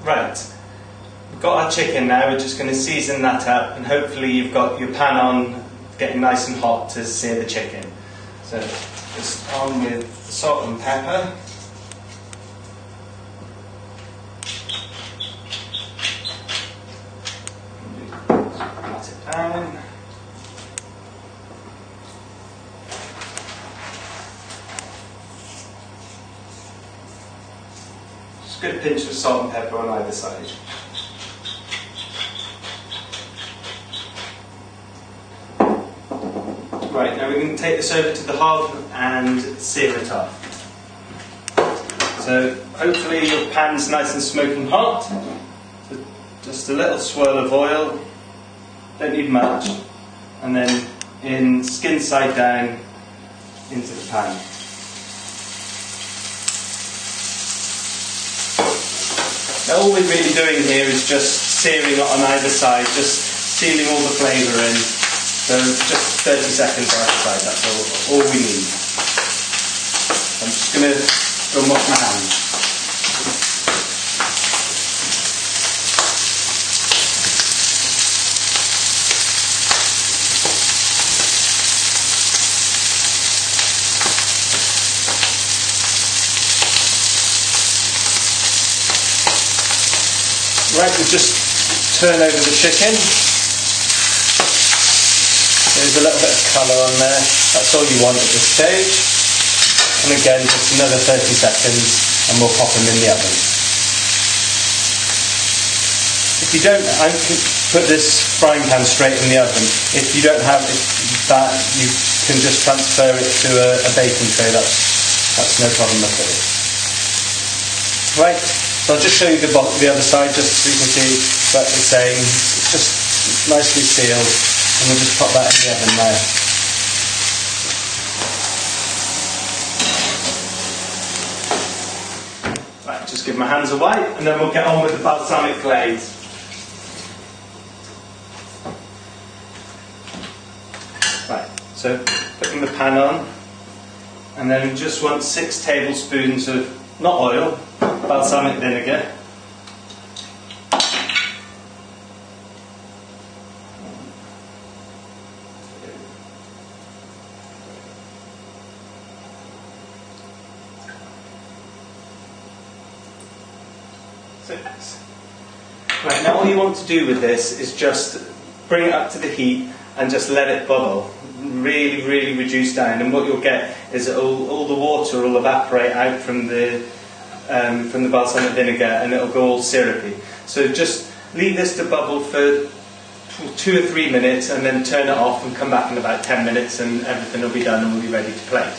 Right, we've got our chicken now, we're just going to season that up, and hopefully you've got your pan on, getting nice and hot to sear the chicken. So just on with salt and pepper. Pat it down. Just a good pinch of salt and pepper on either side. Right, now we're going to take this over to the hob and sear it off. So hopefully your pan's nice and smoking hot. So just a little swirl of oil, don't need much, and then in skin side down into the pan. Now all we're really doing here is just searing it on either side, just sealing all the flavour in. So just 30 seconds on either side, that's all we need. I'm just going to go and wash my hands. Right, we'll just turn over the chicken. There's a little bit of colour on there, that's all you want at this stage. And again, just another 30 seconds and we'll pop them in the oven. If you don't, I can put this frying pan straight in the oven. If you don't have that, you can just transfer it to a baking tray, that's no problem at all. Right, so I'll just show you the other side just so you can see what it's saying. It's just nicely sealed. And we'll just pop that in the oven now. Right, just give my hands a wipe and then we'll get on with the balsamic glaze. Right, so putting the pan on, and then we just want 6 tablespoons of, not oil, balsamic vinegar. Right, now all you want to do with this is just bring it up to the heat and just let it bubble. Really, really reduce down, and what you'll get is all the water will evaporate out from the balsamic vinegar and it'll go all syrupy. So just leave this to bubble for 2 or 3 minutes and then turn it off and come back in about 10 minutes and everything will be done and we'll be ready to plate.